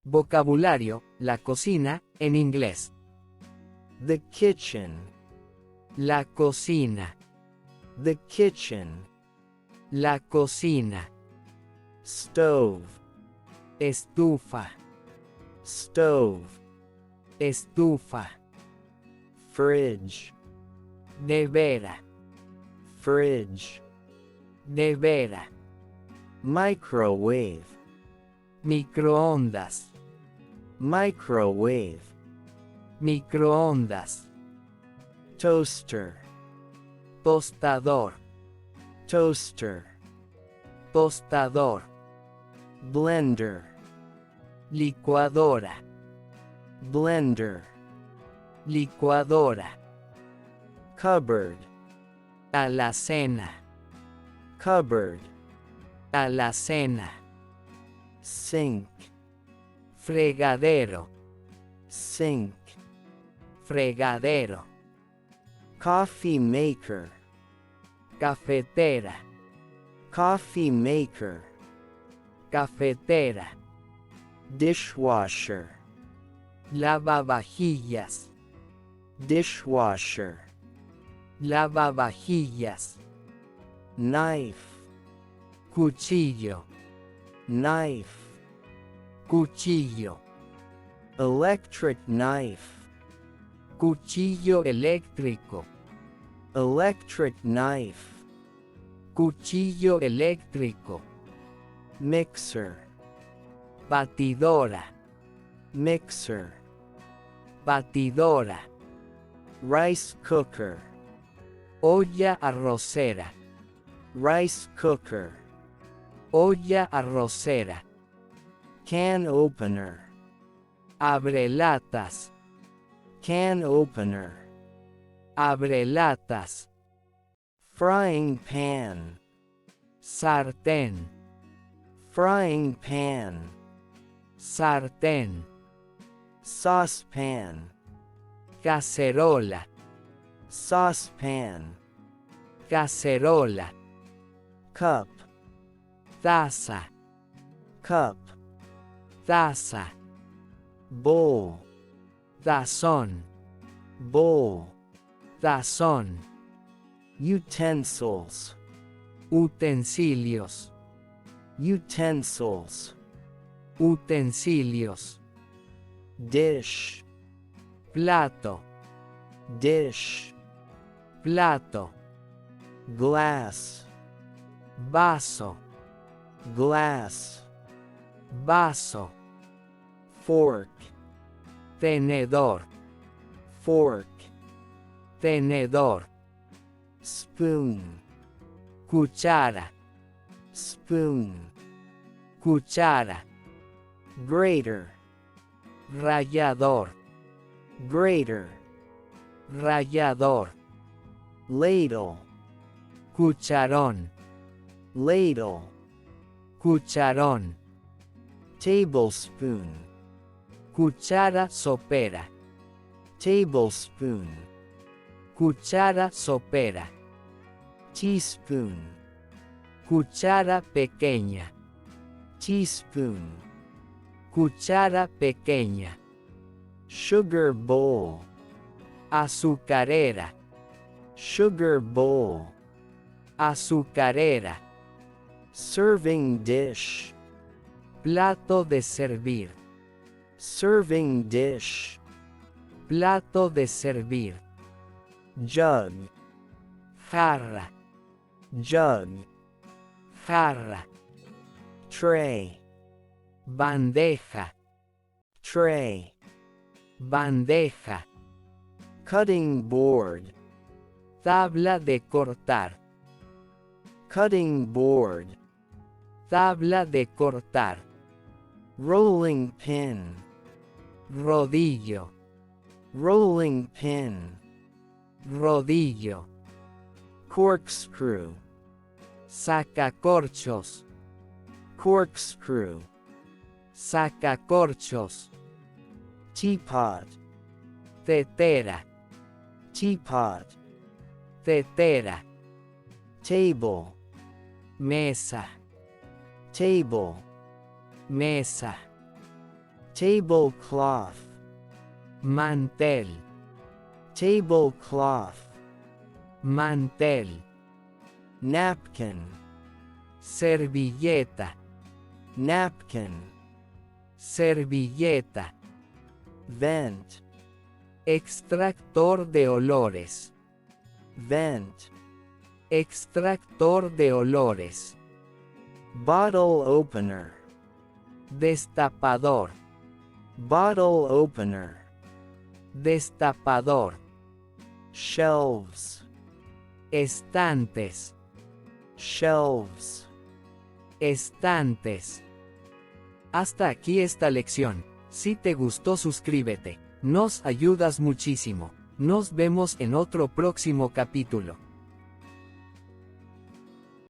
Vocabulario, la cocina, en inglés. The kitchen. La cocina. The kitchen. La cocina. Stove. Estufa. Stove. Estufa. Fridge. Nevera. Fridge. Nevera. Microwave. Microondas. Microwave. Microondas. Toaster. Tostador. Toaster. Tostador. Blender. Licuadora. Blender. Licuadora. Cupboard. Alacena. Cupboard. Alacena. Sink. Fregadero. Sink. Fregadero. Coffee maker. Cafetera. Coffee maker. Cafetera. Dishwasher. Lavavajillas. Dishwasher. Lavavajillas. Knife. Cuchillo. Knife. Cuchillo. Electric knife. Cuchillo eléctrico. Electric knife. Cuchillo eléctrico. Mixer. Batidora. Mixer. Batidora. Rice cooker. Olla arrocera. Rice cooker. Olla arrocera. Can opener. Abrelatas. Can opener. Abrelatas. Frying pan. Sartén. Frying pan. Sartén. Saucepan. Cacerola. Saucepan. Cacerola. Cup. Taza. Cup. Taza. Bowl. Tazón. Bowl. Tazón. Utensils. Utensilios. Utensils. Utensilios. Dish. Plato. Dish. Plato. Glass. Vaso. Glass. Vaso. Fork. Tenedor. Fork. Tenedor. Spoon. Cuchara. Spoon. Cuchara. Grater. Rallador. Grater. Rallador. Ladle. Cucharón. Ladle. Cucharón. Tablespoon. Cuchara sopera. Tablespoon. Cuchara sopera. Teaspoon. Cuchara pequeña. Teaspoon. Cuchara pequeña. Sugar bowl. Azucarera. Sugar bowl. Azucarera. Serving dish. Plato de servir. Serving dish. Plato de servir. Jug. Jarra. Jug. Jarra. Tray. Bandeja. Tray. Bandeja. Cutting board. Tabla de cortar. Cutting board. Tabla de cortar. Rolling pin. Rodillo. Rolling pin. Rodillo. Corkscrew. Sacacorchos. Corkscrew. Sacacorchos. Teapot. Tetera. Teapot. Tetera. Table. Mesa. Table. Mesa. tablecloth, mantel, tablecloth, mantel, napkin, servilleta, napkin, servilleta, vent, extractor de olores, vent, extractor de olores, bottle opener, destapador, bottle opener, destapador, shelves, estantes, shelves. estantes. Hasta aquí esta lección. Si te gustó, suscríbete. Nos ayudas muchísimo. Nos vemos en otro próximo capítulo.